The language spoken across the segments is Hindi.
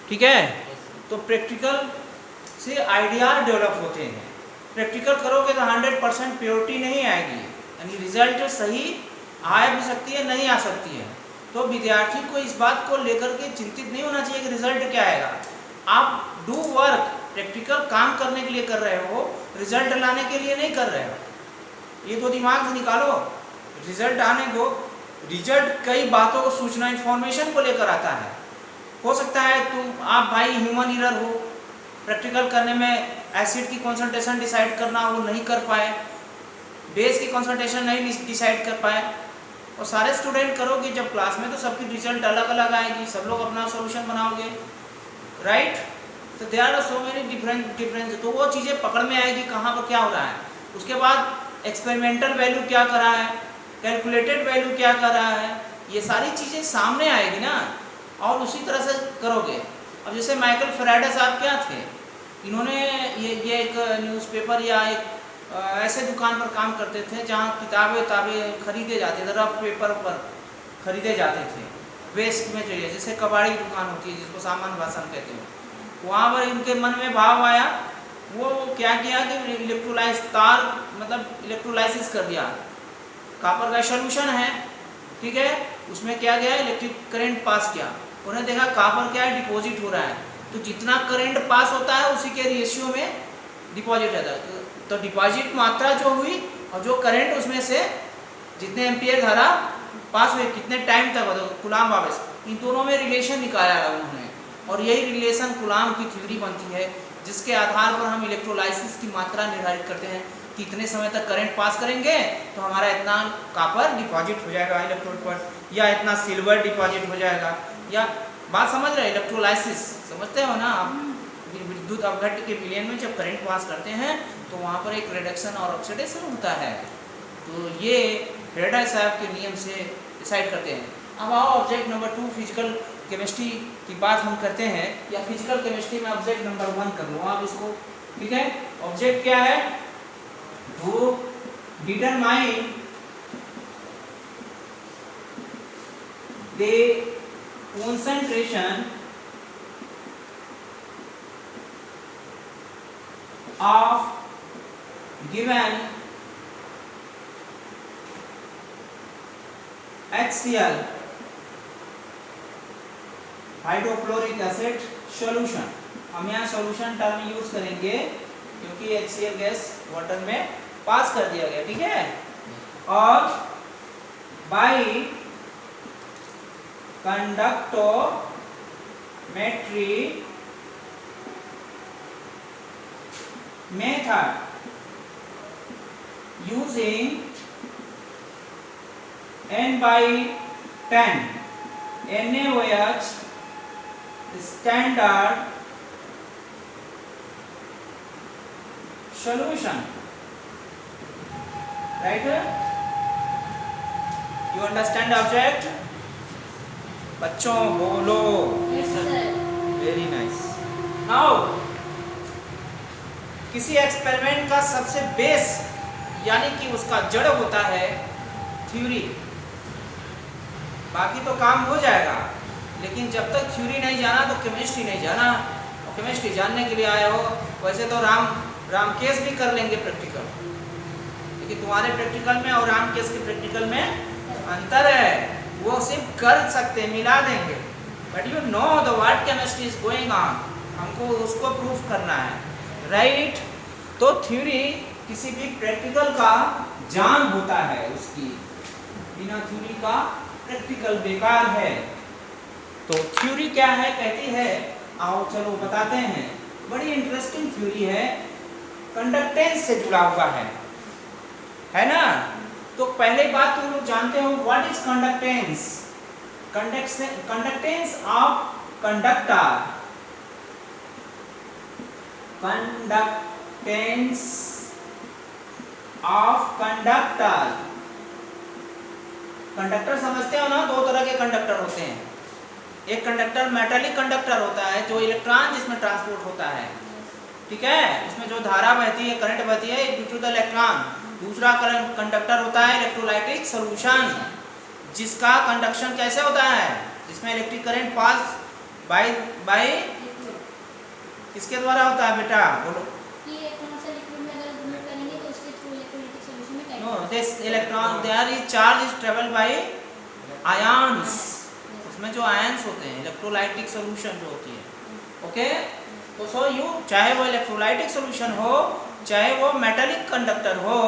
ठीक है। तो प्रैक्टिकल से आइडिया डेवलप होते हैं। प्रैक्टिकल करोगे तो 100% प्योरिटी नहीं आएगी, यानी रिजल्ट सही आ भी सकती है, नहीं आ सकती है। तो विद्यार्थी को इस बात को लेकर के चिंतित नहीं होना चाहिए कि रिजल्ट क्या आएगा। आप डू वर्क, प्रैक्टिकल काम करने के लिए कर रहे हो, रिजल्ट लाने के लिए नहीं कर रहे हो। ये तो दिमाग से निकालो। रिजल्ट आने को, रिजल्ट कई बातों को, सूचना, इंफॉर्मेशन को लेकर आता है। हो सकता है तुम आप भाई ह्यूमन एरर हो, प्रैक्टिकल करने में एसिड की कॉन्सेंट्रेशन डिसाइड करना वो नहीं कर पाए, बेस की कॉन्सेंट्रेशन नहीं डिसाइड कर पाए, और सारे स्टूडेंट करोगे जब क्लास में तो सबकी रिजल्ट अलग अलग आएगी, सब लोग अपना सॉल्यूशन बनाओगे, राइट। तो there are so many difference. तो वो चीज़ें पकड़ में आएगी कहाँ पर क्या हो रहा है। उसके बाद एक्सपेरिमेंटल वैल्यू क्या कर रहा है, कैलकुलेटेड वैल्यू क्या कर रहा है, ये सारी चीज़ें सामने आएगी ना, और उसी तरह से करोगे। अब जैसे माइकल फैराडे साहब क्या थे, इन्होंने ये एक न्यूज़पेपर या एक ऐसे दुकान पर काम करते थे जहाँ किताबें खरीदे जाते थे, रफ पेपर पर खरीदे जाते थे, वेस्ट में चाहिए, जैसे कबाड़ी दुकान होती है जिसको सामान भाषण कहते हैं। वहाँ पर इनके मन में भाव आया, वो क्या किया कि इलेक्ट्रोलाइज तार मतलब इलेक्ट्रोलाइसिस कर दिया। कॉपर का सोल्यूशन है, ठीक है, उसमें क्या गया, इलेक्ट्रिक करंट पास किया। उन्हें देखा कॉपर क्या है, डिपॉजिट हो रहा है, तो जितना करंट पास होता है उसी के रेशियो में डिपॉजिट रहता है। तो डिपॉजिट मात्रा जो हुई और जो करंट उसमें से जितने एम्पियर धारा पास हुए कितने टाइम तक होता है, कूलाम वापस, इन दोनों में रिलेशन निकाला उन्होंने, और यही रिलेशन कूलाम की थ्योरी बनती है, जिसके आधार पर हम इलेक्ट्रोलाइसिस की मात्रा निर्धारित करते हैं कि इतने समय तक करंट पास करेंगे तो हमारा इतना कॉपर डिपॉजिट हो जाएगा इलेक्ट्रोड पर, या इतना सिल्वर डिपॉजिट हो जाएगा। या बात समझ रहे हैं, इलेक्ट्रोलाइसिस समझते हो ना आप। विद्युत अपघट्ट के विलयन में जब करंट पास करते हैं तो वहाँ पर एक रिडक्शन और ऑक्सीडेशन होता है। तो ये फैराडे साहब के नियम से डिसाइड करते हैं। अब आओ ऑब्जेक्ट नंबर 2 फिजिकल केमिस्ट्री की बात हम करते हैं, या फिजिकल केमिस्ट्री में ऑब्जेक्ट नंबर 1 कर लो आप इसको, ठीक है। ऑब्जेक्ट क्या है, to determine the concentration of given HCl hydrochloric acid solution. हम यहाँ सॉल्यूशन टर्म यूज करेंगे क्योंकि HCl गैस वाटर में पास कर दिया गया, ठीक है। और by conductometry method using N/10 NaOH standard solution, right? You understand object? बच्चों बोलो। Very nice. नाउ किसी एक्सपेरिमेंट का सबसे बेस यानी कि उसका जड़ होता है थ्योरी। बाकी तो काम हो जाएगा, लेकिन जब तक थ्योरी नहीं जाना तो केमिस्ट्री नहीं जाना। और केमिस्ट्री जानने के लिए आए हो, वैसे तो रामकेश भी कर लेंगे प्रैक्टिकल, लेकिन तुम्हारे प्रैक्टिकल में और रामकेश के प्रैक्टिकल में अंतर है। वो सिर्फ कर सकते, मिला देंगे, but you know the what chemistry is going on, हमको उसको प्रूफ करना है, राइट। तो थ्योरी किसी भी प्रैक्टिकल का जान होता है उसकी, बिना थ्योरी का प्रैक्टिकल बेकार है। तो थ्योरी क्या है, कहती है, आओ चलो बताते हैं। बड़ी इंटरेस्टिंग थ्योरी है, कंडक्टेंस से जुड़ा हुआ है ना। तो पहले बात तुम लोग जानते हो what is conductance. Conductance of conductor, conductance of conductor. Conductor समझते हो ना, दो तरह के कंडक्टर होते हैं। एक कंडक्टर मेटालिक कंडक्टर होता है जो इलेक्ट्रॉन जिसमें ट्रांसपोर्ट होता है, ठीक है, इसमें जो धारा बहती है, करंट बहती है ड्यू टू द इलेक्ट्रॉन। दूसरा कंडक्टर होता है इलेक्ट्रोलाइटिक सॉल्यूशन, जिसका कंडक्शन कैसे होता है, जिसमें इलेक्ट्रिक करंट पास बाय किसके द्वारा होता है बेटा, बोलो। कि इलेक्ट्रॉन से लिक्विड में अगर मूव करेंगे तो उसके थ्रू इलेक्ट्रोलाइटिक सॉल्यूशन में क्या no, this electron there is charge is travel by ions, उसमें जो आयंस होते हैं, इलेक्ट्रोलाइटिक सॉल्यूशन जो होती है, ओके। तो सो यू, चाहे वो इलेक्ट्रोलाइटिक सॉल्यूशन हो, चाहे वो मेटालिक कंडक्टर हो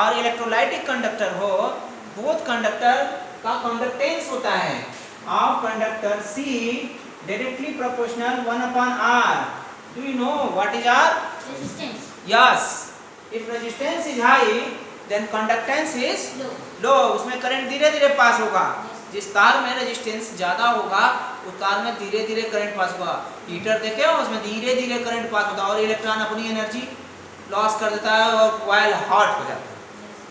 और इलेक्ट्रोलाइटिक कंडक्टर हो, बोथ कंडक्टर का कंडक्टेंस होता है of conductor C directly proportional 1/r। Do you know what is R resistance? Yes, if resistance is high then conductance is low. Low, उसमें करंट धीरे धीरे पास होगा। जिस तार में रेजिस्टेंस ज़्यादा होगा उस तार में धीरे धीरे करंट पास होगा। हीटर देखे हो, उसमें धीरे धीरे करंट पास होता है और इलेक्ट्रॉन अपनी एनर्जी लॉस कर देता है और कॉइल हॉट हो जाता है,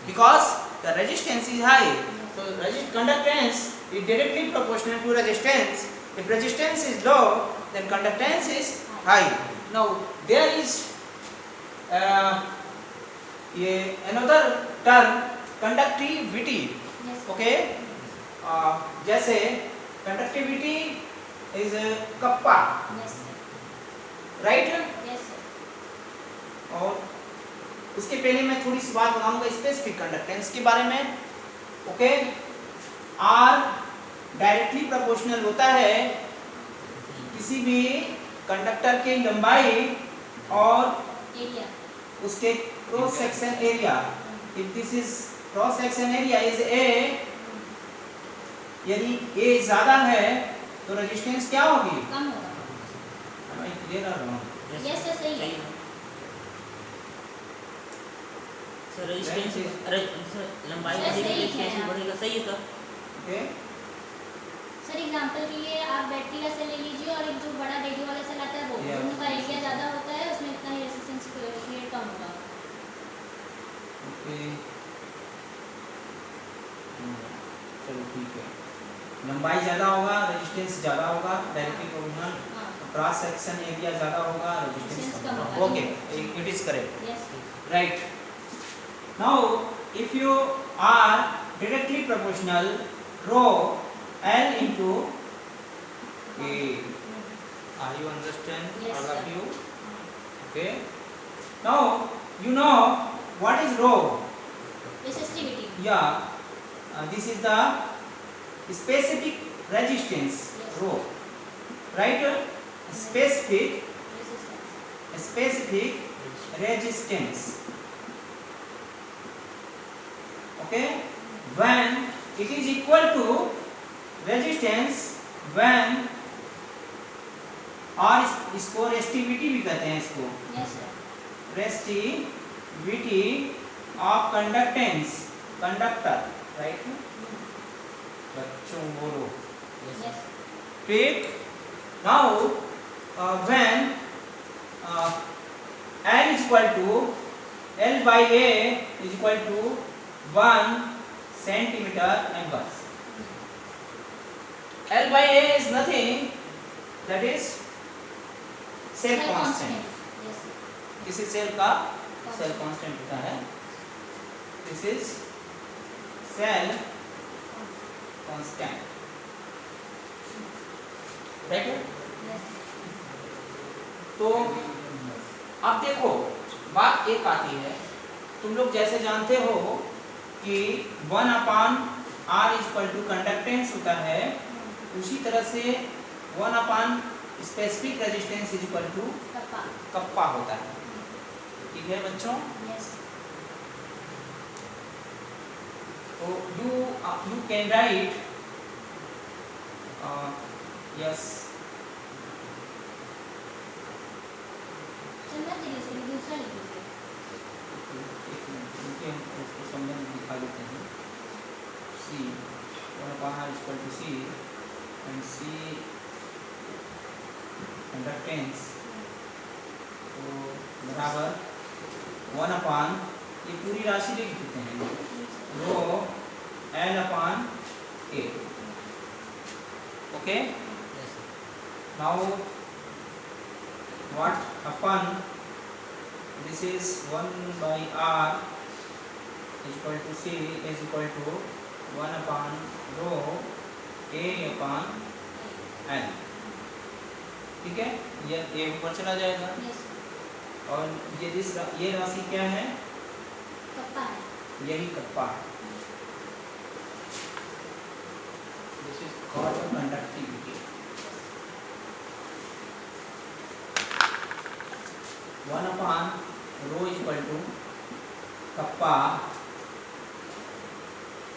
because the resistance is high. So conductance is directly proportional to resistance. If resistance is low, then conductance is high. Now there is another term, conductivity. Yes. Okay, जैसे conductivity is kappa, Yes, sir. right? Yes, sir. और उसके पहले मैं थोड़ी सी बात बताऊंगा स्पेसिफिक कंडक्टेंस के बारे में। ओके, आर डायरेक्टली प्रोपोर्शनल होता है किसी भी कंडक्टर की लंबाई और Area. उसके cross section area. If this is cross section area is a, यदि ए ज्यादा है तो रेजिस्टेंस क्या होगी, कम होगा। मैं क्लियर कर रहा हूँ। Yes, sir, सही है। सर रेजिस्टेंस लंबाई सर, बढ़ेगी, सही है रेजिस्टेंस आप। बढ़ेगा, सही है सर। ओके, सर एग्जांपल के लिए आप बैटरी का सेल ले लीजिए और एक जो बड़ा रेडियो वाला सेल आता है वो, Yeah. दोनों का एरिया ज़्यादा होता है, उसमें इतना ही रेजिस्टेंस क्रिएट कम होगा। ओके, चलो ठीक है, लंबाई ज़्यादा होगा रेजिस्टेंस ज़्यादा होगा, डायरेक्टली प्रोपोर्शनल, हाँ। क्रॉस सेक्शन एरिया ज़्यादा होगा, रेजिस्टेंस Resistance कम कम होगा। होगा। Okay, it is correct, Yes. Right. Now if you are directly proportional rho L into A, are you understand? Yes, All of sir. you? Okay. Now you know what is rho? Resistivity. Yeah, this is the specific resistance, Yes. rho, right? Specific Resistance. resistance. Okay, when it is equal to resistance when, और इसको रेस्टिविटी भी कहते हैं, इसको Yes, sir. Resistivity of conductance, conductor, right? बच्चों बोलो, Yes. ठीक। Now when L is equal to L by A is equal to 1 centimeter and bus. L by A is nothing, that is cell constant. Yes, sir. किसी सेल का सेल कांस्टेंट होता है, this is cell constant, right? Yes. तो अब देखो बात एक आती है, तुम लोग जैसे जानते हो कि 1/r इक्वल टू कंडक्टेंस होता है, उसी तरह से 1/ specific resistance is equal to kappa. Kappa होता है। ठीक है बच्चों, Yes. तो you can write yes, चंदा जी से दूसरा लिख लीजिए. एक मिनट, क्योंकि हम उसको संबंध दिखा देते हैं। C 1/r equal to C and C conductance, तो बराबर 1/, ये पूरी राशि लिख देते हैं, rho L/A। Okay, now what upon this is 1/r is equal to C is equal to 1/rho A upon L। ठीक है, ये ऊपर चला जाएगा। यस और ये राशि क्या है? कप्पा है। यही कप्पा है। This is called conductivity. 1/ρ = kappa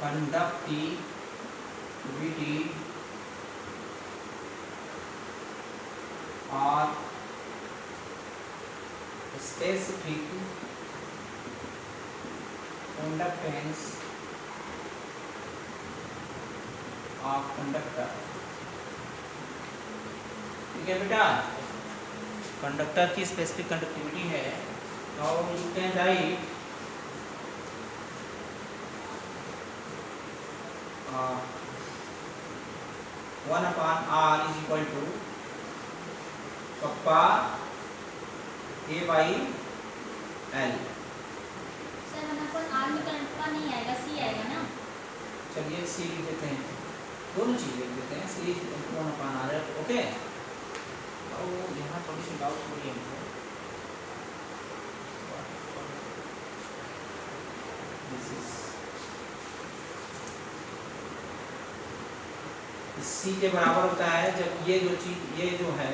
conductivity और स्पेसिफिक कंडक्टेंस ऑफ कंडक्टर। ठीक है बेटा, कंडक्टर की स्पेसिफिक कंडक्टिविटी है। Now you can write 1/r = kappa A/L। Sir हमें पर आर में कप्पा नहीं आएगा, सी आएगा ना। चलिए सी लिख देते हैं, दोनों चीज लिख देते हैं। सी 1/r है, ओके। और यहाँ थोड़ी सी डाउट हो रही है हमको। सी के बराबर होता है जब ये जो चीज, ये जो है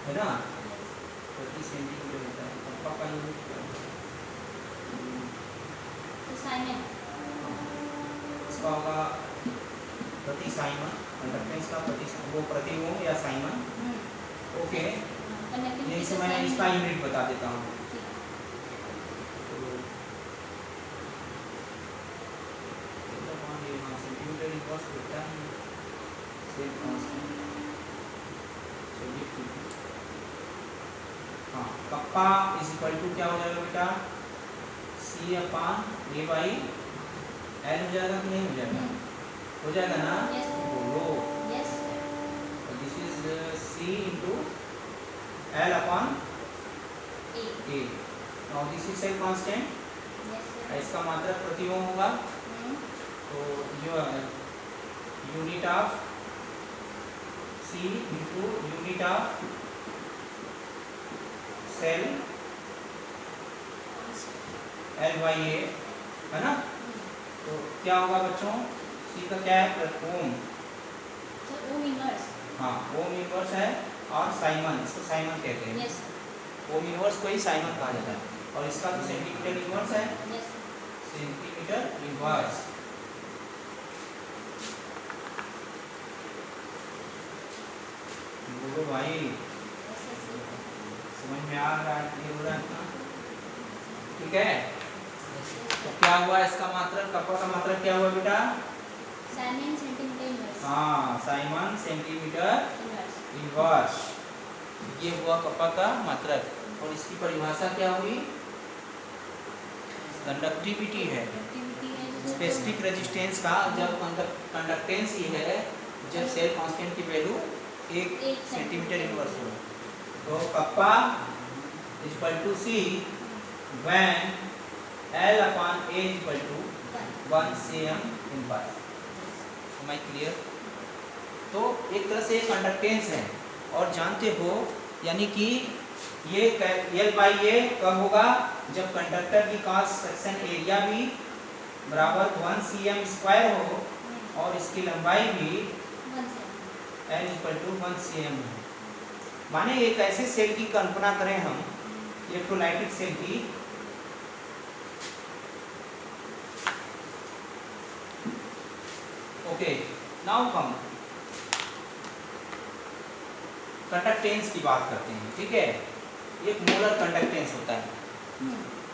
ना, 30 सेंटीमीटर होता है। कप्पा का यूनिट क्या होता है? तो साइमन इसका होगा प्रति साइमन, कंडक्टेंस का वो प्रति ओम या साइमन। ओके, कंडक्टिविटी यही से मैं इसका यूनिट बता देता हूँ। सेंटीमीटर इनवर्स होता है सेम कांस्टेंट। चलिए ठीक है। हाँ, कप्पा = क्या हो जाएगा बेटा? C/A/L हो जाएगा कि नहीं हो जाएगा? हो जाएगा ना? Yes. बोलो। Yes this is C × L/A। Uh now this is same constant. Yes इसका मात्रक प्रति ओम होगा। तो जो unit of C × unit of cell L/A है ना। तो क्या होगा बच्चों? C का क्या है? ओम। Sir ohm inverse. हाँ, ओम इनवर्स है। और साइमन, इसको साइमन कहते हैं। यस ओम इनवर्स को ही साइमन कहा जाता है। और इसका तो सेंटीमीटर इनवर्स है। Yes centimetre inverse. बोलो भाई, समझ में आ रहा है? ये हो रहा है ना? ठीक है। तो क्या हुआ इसका मात्रक? कप्पा का मात्रक क्या हुआ बेटा? Simon centimetre inverse. हाँ, साइमन सेंटीमीटर इनवर्स इनवर्स। ये हुआ कप्पा का मात्रक। और इसकी परिभाषा क्या हुई? कंडक्टिविटी है। कंडक्टिविटी है जो स्पेसिफिक रेजिस्टेंस का जब कंडक्टेंस ही है जब सेल कांस्टेंट की वैल्यू 1 एक सेंटीमीटर इनवर्स हो। तो kappa = C when L/A = 1 cm inverse. Am I clear? तो एक तरह से कंडक्टेंस है। और जानते हो, यानी कि ये L/A कब होगा? जब कंडक्टर की क्रॉस सेक्शन एरिया भी बराबर 1 cm² हो और इसकी लंबाई भी L = 1 cm है। माने एक ऐसे सेल की कल्पना करें हम, इलेक्ट्रोलाइटिक सेल की। ओके, नाउ कम कंडक्टेंस की बात करते हैं। ठीक है, एक मोलर कंडक्टेंस होता है।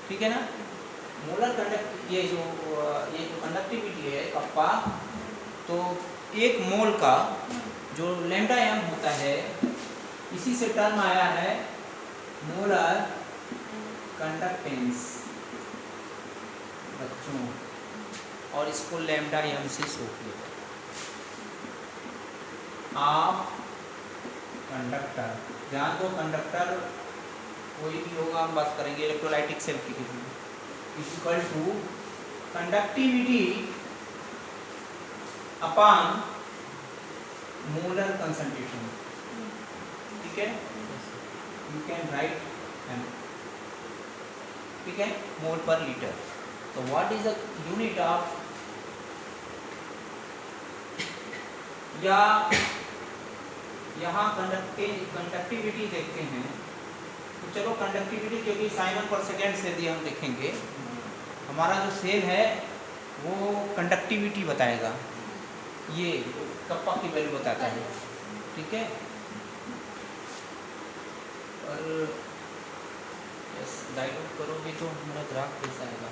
ठीक है ना। मोलर ये जो कंडक्टिविटी है कप्पा, तो एक मोल का जो लैम्डा m होता है, इसी से टर्म आया है मोलर कंडक्टेंस बच्चों। और इसको लैम्डा m से शो किया आप कंडक्टर। ध्यान दो, कंडक्टर कोई भी होगा, हम बात करेंगे इलेक्ट्रोलाइटिक सेल की। Equal to conductivity upon molar concentration. ठीक है, यू कैन राइट एम, ठीक है, मोल पर लीटर। तो what is the unit of, या यहाँ कंडक्टिविटी देखते हैं। तो चलो कंडक्टिविटी, क्योंकि साइमन पर सेकेंड से दिए हम देखेंगे, हमारा जो सेल है वो कंडक्टिविटी बताएगा, ये कप्पा की वैल्यू बताता है, ठीक है। और डाइल्यूट करोगे तो हमारा ग्राफ कैसा आएगा,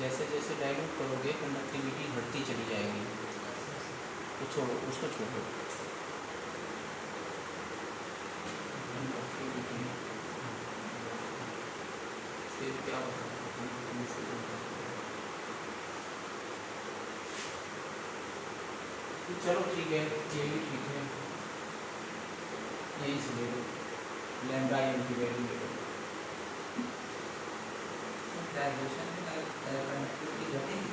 जैसे जैसे डाइल्यूट करोगे कंडक्टिविटी बढ़ती चली जाएगी। तो छोड़ो, उसको छोड़ो, फिर क्या होगा, तो चलो ठीक है, ये भी ठीक है, यही से ले लो, लैम्डा एम की वैल्यू ले लो। डायल्यूशन में कंडक्टिविटी घटेगी,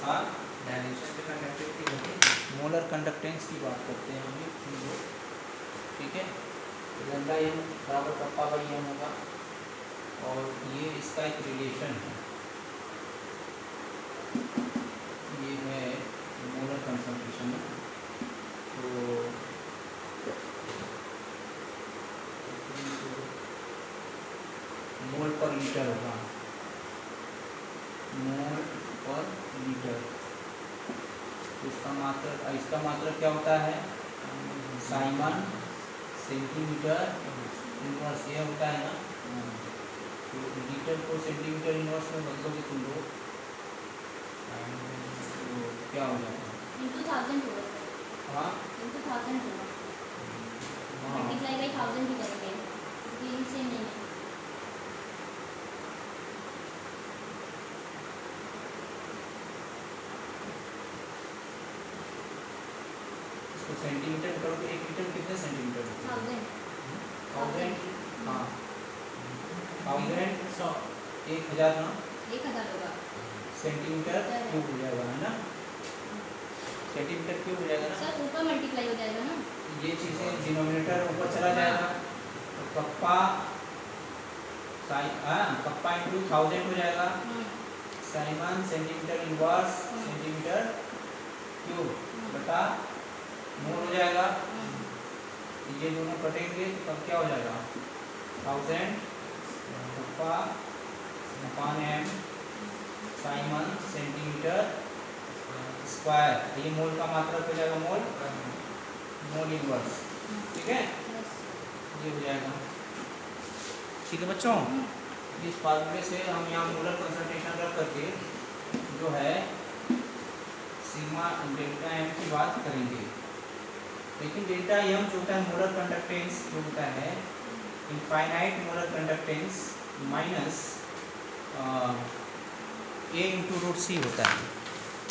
हाँ डायल्यूशन में कंडक्टिविटी घटेगी। मोलर कंडक्टेंस की बात करते हैं हम, ठीक है। लैम्डा एम बराबर कप्पा बाई एम होगा, और ये इसका एक रिलेशन है, ये है मोलर कंसंट्रेशन। तो मोल पर लीटर होगा, मोल पर लीटर। इसका मात्रक क्या होता है, साइमन सेंटीमीटर इनवर्स, ये होता है ना। तो लीटर को सेंटीमीटर इनवर्स में बदलोगे तुम लोग, तो क्या हो जाएगा, into 1000 होगा सर, हाँ into 1000 होगा, हाँ, मल्टीप्लाई बाई 1000 भी करेंगे, ये सेम नहीं है। इसको सेंटीमीटर करो तो 1 लीटर कितने सेंटीमीटर होते हैं, 1000, हाँ 1000 100 1000 ना 1000 होगा, सेंटीमीटर क्यूब हो जाएगा, है ना, सेंटीमीटर क्यूब हो जाएगा ना। सर ऊपर मल्टीप्लाई हो जाएगा ना, ये चीज़ें डिनोमिनेटर ऊपर चला जाएगा, तो कप्पा कप्पा इंटू 1000 हो जाएगा, Simon centimetre inverse centimetre cube बटा मोल हो जाएगा। ये दोनों कटेंगे तो तब क्या हो जाएगा, 1000 कप्पा अपान एम साइमन सेंटीमीटर स्क्वायर, ये मोल का मात्रक हो जाएगा, मोल इनवर्स, ठीक है, ये हो जाएगा, ठीक है बच्चों। इस फार्मूले से हम यहाँ मोलर कंसंट्रेशन रख करके जो है सिग्मा डेल्टा एम की बात करेंगे। लेकिन डेल्टा एम जो होता है मोलर कंडक्टेंस जो होता है, इनफाइनाइट मोलर कंडक्टेंस माइनस ए इंटू रूट सी होता है,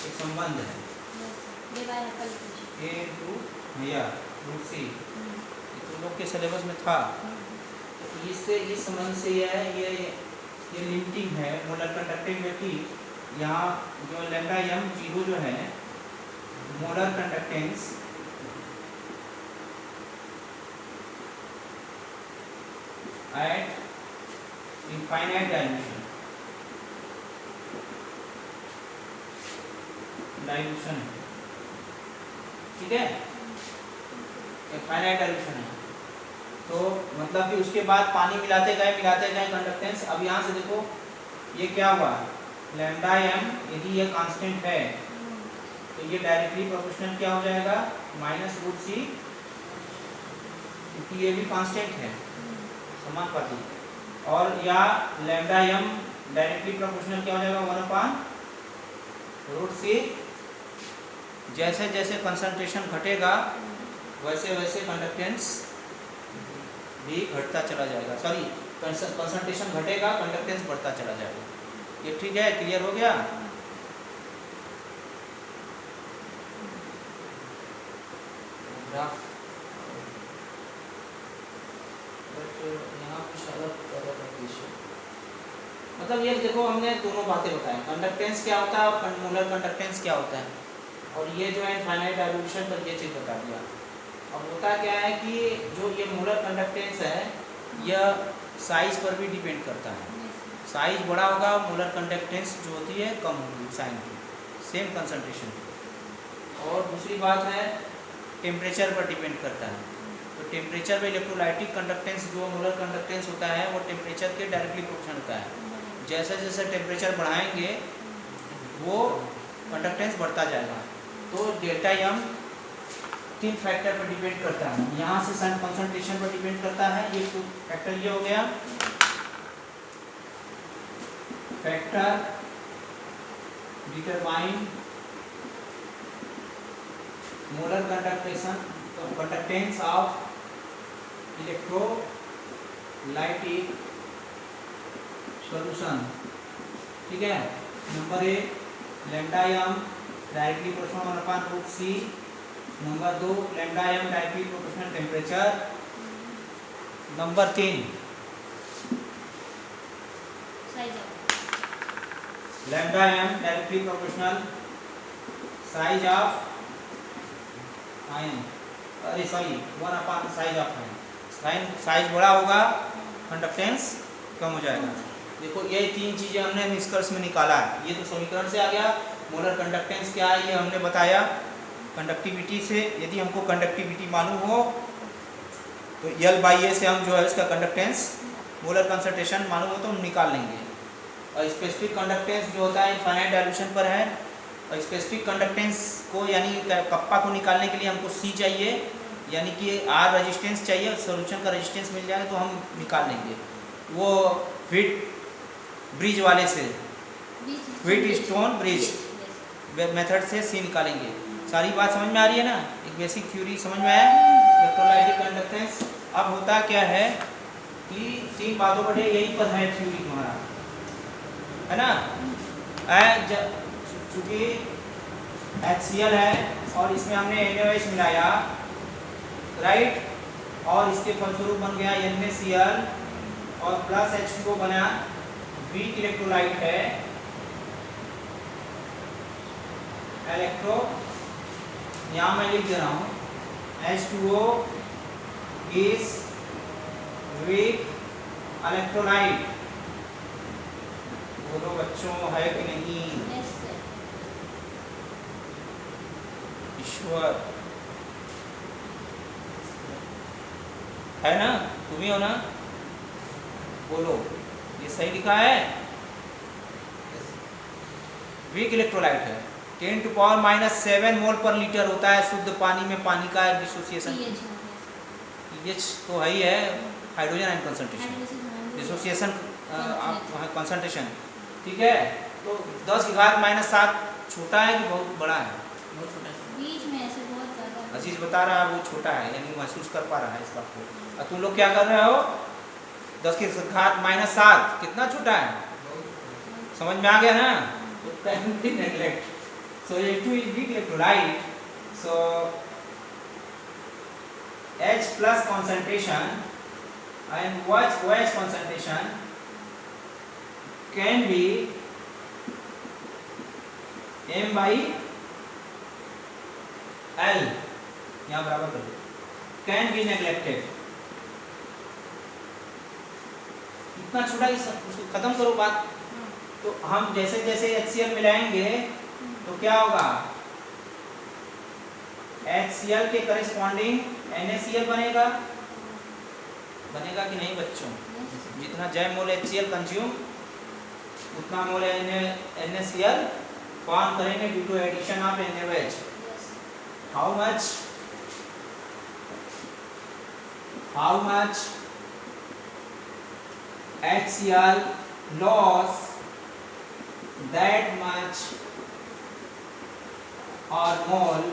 एक संबंध है, ए इंटू भैया रूट सी, तुम लोग के सिलेबस में था। इससे इस संबंध से ये लिमिटिंग है मोलर कंडक्टिविटी। यहाँ जो लैम्डा एम जीरो जो है molar conductance eight infinite dilution, ठीक है, इनफाइनाइट डाइल्यूशन है। तो मतलब कि उसके बाद पानी मिलाते गए कंडक्टेंस। अब यहाँ से देखो ये क्या हुआ, लैम्डा एम यदि ये कांस्टेंट है तो ये डायरेक्टली प्रोपोर्शनल क्या हो जाएगा, माइनस रूट सी, क्योंकि ये भी कांस्टेंट है समानुपाती। और या लैम्डा एम डायरेक्टली प्रोपोर्शनल क्या हो जाएगा, 1/√c। जैसे जैसे कंसंट्रेशन घटेगा वैसे वैसे कंडक्टेंस भी घटता चला जाएगा, सॉरी कंसंट्रेशन घटेगा कंडक्टेंस बढ़ता चला जाएगा। ये ठीक है, क्लियर हो गया। ग्राफ यहाँ कुछ अलग मतलब ये देखो हमने दोनों बातें बताई, कंडक्टेंस क्या होता है और मोलर कंडक्टेंस क्या होता है, और ये जो है इनफाइनाइट डाइल्यूशन पर ये चीज़ बता दिया। अब होता क्या है कि जो ये मोलर कंडक्टेंस है यह साइज पर भी डिपेंड करता है। साइज बड़ा होगा मोलर कंडक्टेंस जो होती है कम होगी साइन की, सेम कंसंट्रेशन की। और दूसरी बात है टेम्परेचर पर डिपेंड करता है। तो टेम्परेचर में इलेक्ट्रोलाइटिक कंडक्टेंस जो मोलर कंडक्टेंस होता है वो टेम्परेचर के डायरेक्टली प्रोपोर्शनल होता है। जैसे जैसे टेम्परेचर बढ़ाएंगे वो कंडक्टेंस बढ़ता जाएगा। तो डेल्टा एम 3 फैक्टर पर डिपेंड करता है। यहाँ से सन कंसंट्रेशन पर डिपेंड करता है, ये फैक्टर ये हो गया factor determine molar conductance of electrolytic solution. ठीक है, number A lambda M directly proportional upon root C. Number 2 lambda M directly proportional temperature. Number 3 lambda M directly proportional size of ion, अरे sorry 1 upon size of ion. Size बड़ा होगा कंडक्टेंस कम हो जाएगा। देखो ये 3 चीज़ें हमने निष्कर्ष में निकाला है। ये तो समीकरण से आ गया। मोलर कंडक्टेंस क्या है ये हमने बताया कंडक्टिविटी से। यदि हमको कंडक्टिविटी मालूम हो तो L/A से हम जो है इसका कंडक्टेंस मोलर कंसंट्रेशन मालूम हो तो हम निकाल लेंगे। और स्पेसिफिक कंडक्टेंस जो होता है इनफाइनाइट डायल्यूशन पर है। और स्पेसिफिक कंडक्टेंस को यानी कप्पा को निकालने के लिए हमको C चाहिए, यानी कि R रेजिस्टेंस चाहिए। सॉल्यूशन का रेजिस्टेंस मिल जाएगा तो हम निकाल लेंगे वो व्हीट ब्रिज वाले से, व्हीट स्टोन ब्रिज मेथड से C निकालेंगे। सारी बात समझ में आ रही है ना? एक बेसिक थ्योरी समझ में आया इलेक्ट्रोलाइटिक कंडक्टेंस। अब होता क्या है कि 3 बातों पर यहीं पर है थ्योरी तुम्हारा, है ना? चूँकि HCl है और इसमें हमने NaOH मिलाया, राइट, और इसके फलस्वरूप बन गया NaCl और प्लस H2O बना। वीक इलेक्ट्रोलाइट है, इलेक्ट्रो यहाँ मैं लिख दे रहा हूँ H2O इज वीक इलेक्ट्रोलाइट। बोलो बच्चों है कि नहीं? ईश्वर है ना? तुम ही हो ना? बोलो ये सही लिखा है? वीक इलेक्ट्रोलाइट है। 10⁻⁻7 मोल पर लीटर होता है शुद्ध पानी में। पानी का डिसोसिएशन पीएच तो है ही है, hydrogen ion concentration, dissociation concentration. ठीक है, तो 10⁻⁷ छोटा है कि बहुत बड़ा है? बहुत छोटा है। बीच में ऐसे बहुत ज़्यादा अजीज बता रहा है वो छोटा है, यानी महसूस कर पा रहा है इस बात को। और तुम लोग क्या कर रहे हो? 10⁻⁷ कितना छोटा है? समझ में आ गया ना? तो can be neglect. So H2 is weak electrolyte. So H plus concentration and OH concentration can be M by L, यहाँ बराबर कर दो, can be neglected। इतना छोटा ही उसको खत्म करो बात। तो हम जैसे जैसे HCl मिलाएंगे तो क्या होगा? HCl के करेस्पॉन्डिंग NaCl बनेगा। बनेगा कि नहीं बच्चों? जितना जय मोल HCl कंज्यूम उतना मोल NaCl फॉर्म करेंगे due to addition of NaOH। How much HCl loss, that much or mole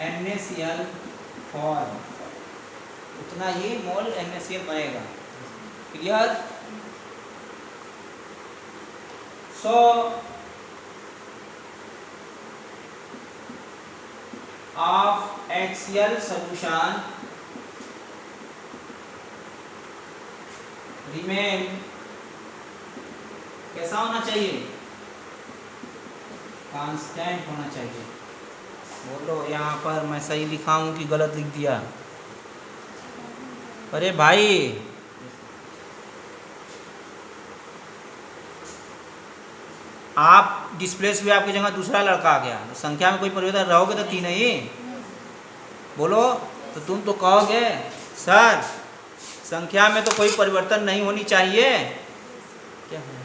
NaCl form, उतना ही मोल NaCl बनेगा। Clear? So of HCl solution remain कैसा होना चाहिए? कांस्टेंट होना चाहिए। बोलो यहाँ पर मैं सही लिखा हूँ कि गलत लिख दिया? अरे भाई आप डिस्प्लेस हुए, आपकी जगह दूसरा लड़का आ गया, तो संख्या में कोई परिवर्तन, रहोगे तो तीन ही। बोलो, तो तुम तो कहोगे सर संख्या में तो कोई परिवर्तन नहीं होनी चाहिए। क्या है?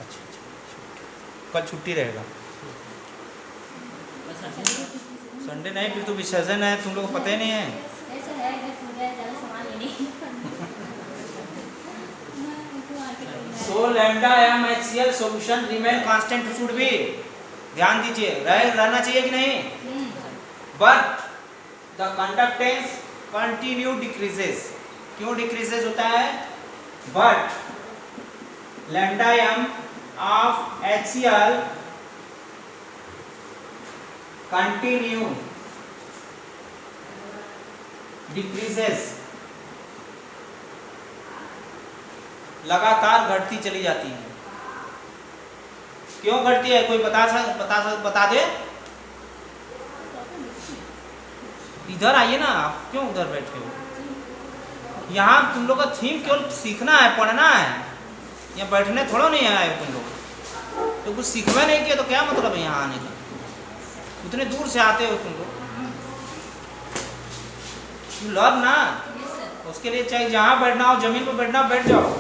अच्छा, कल छुट्टी रहेगा। संडे नहीं, फिर तो विसर्जन है, तुम लोग को पता ही नहीं है। ऐसा है, अगर पूजा है ज़्यादा सामान लेने So lambda m HCl solution remain constant should be, ध्यान दीजिए, रहना चाहिए कि नहीं? But the conductance continue decreases। क्यों decreases होता है? But lambda m of HCl continue decreases, लगातार घटती चली जाती है। क्यों घटती है? कोई बता दे। इधर आइए ना, आप क्यों उधर बैठे हो? यहाँ तुम लोग का थीम केवल सीखना है, पढ़ना है, यहाँ बैठने थोड़ा नहीं आए तुम लोग। तो कुछ सीखना नहीं किया तो क्या मतलब है यहाँ आने का? उतने दूर से आते हो तुम लोग, यू लर्न ना। उसके लिए चाहे जहाँ बैठना हो, जमीन पर बैठना हो, बैठ जाओ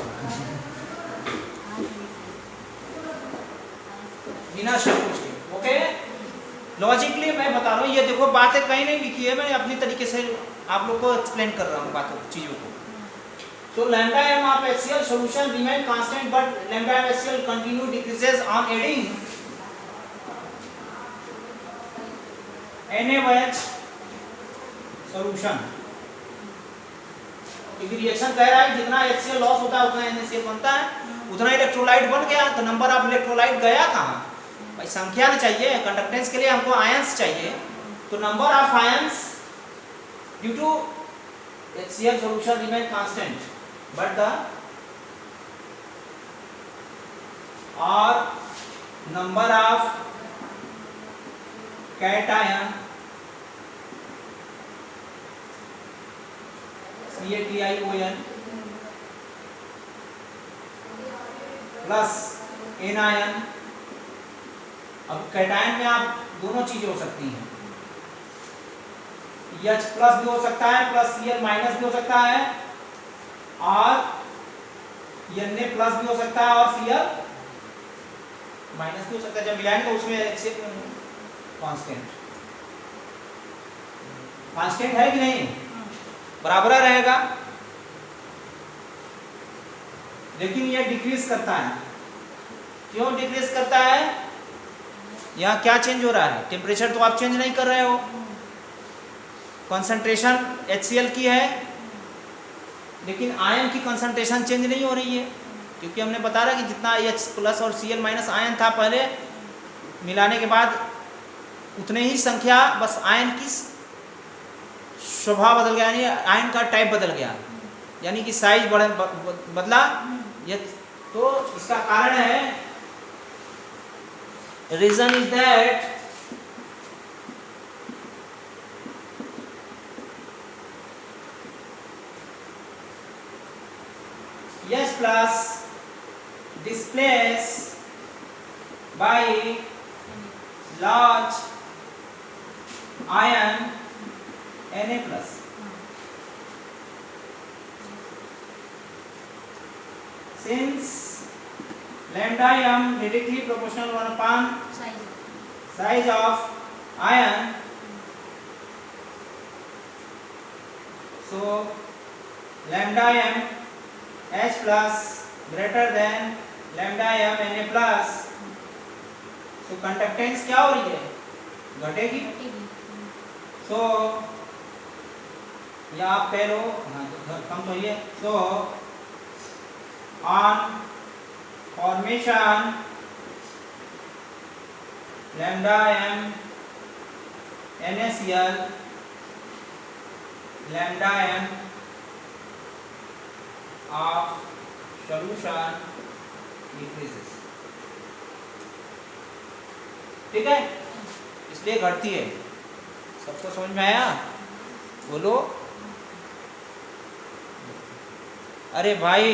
बिना सब कुछ के। ओके, लॉजिकली मैं बता रहा हूँ, ये देखो बातें कहीं नहीं लिखी है, मैं अपनी तरीके से आप लोग को एक्सप्लेन कर रहा हूँ बातों चीज़ों को। तो lambda m of HCl solution remain constant but lambda m HCl continue decreases on adding NaOH solution। क्योंकि रिएक्शन कह रहा है जितना HCl लॉस होता है उतना NaCl बनता है, उतना इलेक्ट्रोलाइट बन गया, तो नंबर ऑफ इलेक्ट्रोलाइट गया कहाँ? भाई संख्या ना चाहिए, कंडक्टेंस के लिए हमको आयंस चाहिए। तो number of ions due to HCl solution remain constant but the or number of cation CATION plus anion. अब कैटायन में आप दोनों चीजें हो सकती हैं, H प्लस भी हो सकता है, प्लस Cl माइनस भी हो सकता है, और Na प्लस भी हो सकता है, और Cl माइनस भी हो सकता है। जब मिलाएंगे तो उसमें कांस्टेंट है कि नहीं? बराबर रहेगा, लेकिन ये डिक्रीज करता है। क्यों डिक्रीज करता है? यहाँ क्या चेंज हो रहा है? टेम्परेचर तो आप चेंज नहीं कर रहे हो, कंसंट्रेशन HCl की है, लेकिन आयन की कंसंट्रेशन चेंज नहीं हो रही है, क्योंकि हमने बता रहा कि जितना H प्लस और Cl माइनस आयन था पहले, मिलाने के बाद उतने ही संख्या, बस आयन की स्वभाव बदल गया, यानी आयन का टाइप बदल गया, यानी कि साइज बदला। ये तो इसका कारण है, reason is that H plus displaced by large ion Na plus। Since lambda m directly proportional 1 upon size of ion, so lambda m H plus greater than lambda m Na plus, तो कंडक्टेंस क्या हो रही है? घटेगी। तो या आप कह लो, कम तो ये, तो on formation lambda m NaCl lambda m of solution decreases। ठीक है, इसलिए घटती है। सबको समझ में आया? बोलो। अरे भाई,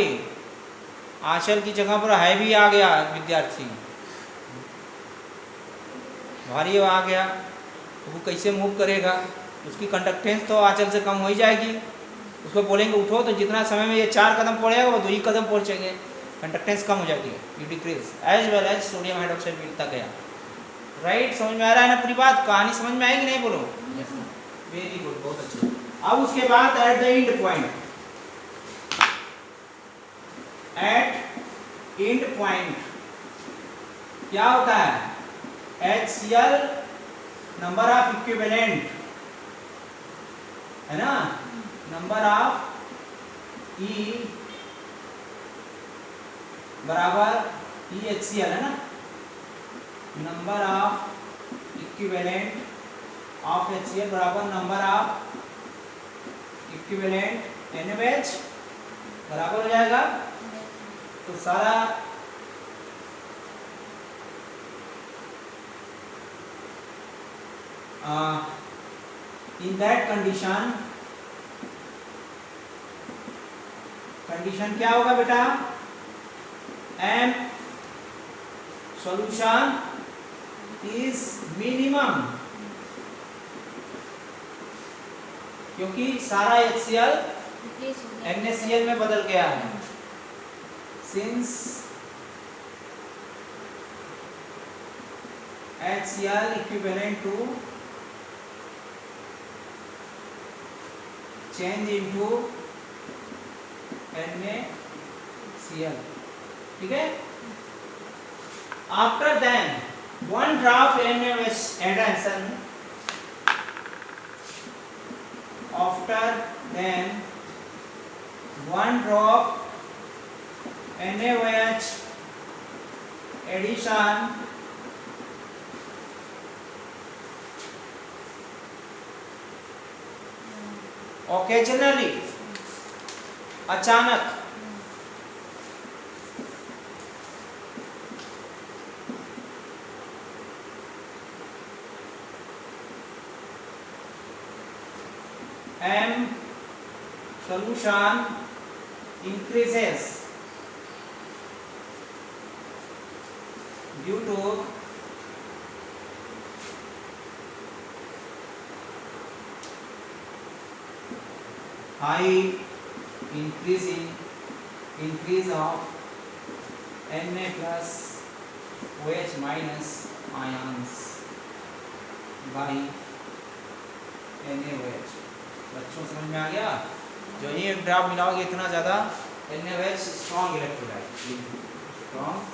आंचल की जगह पर है भी आ गया विद्यार्थी, भारी आ गया, तो वो कैसे मूव करेगा? उसकी कंडक्टेंस तो आंचल से कम हो ही जाएगी। उसको बोलेंगे उठो, तो जितना समय में ये 4 कदम पड़ेगा वो 2 ही कदम पहुँचेंगे, कंडक्टेंस कम हो जाती है, you decrease as well as sodium hydroxide मिलता गया। राइट, समझ में आ रहा है ना पूरी बात? कहानी समझ में आएगी नहीं? बोलो। वेरी गुड, बहुत अच्छे। अब उसके बाद at the end point, at end point क्या होता है? HCl नंबर ऑफ इक्विवेलेंट है ना, नंबर ऑफ E बराबर EHCl है ना, number of equivalent of HCl बराबर नंबर ऑफ इक्विवेलेंट NaOH बराबर हो जाएगा। तो सारा in that condition क्या होगा बेटा? M solution is minimum, क्योंकि सारा HCl NaCl में बदल गया है। Since HCl equivalent to change into NaCl, ठीक है। After then, 1 drop NaOH addition. After then, 1 drop NaOH addition occasionally, अचानक, M solution increases due to high increase of Na plus OH minus ions by NaOH। बच्चों समझ में आ गया? जो ही ड्रॉप मिलाओगे इतना ज़्यादा NaOH स्ट्रॉन्ग इलेक्ट्रोलाइट, स्ट्रॉन्ग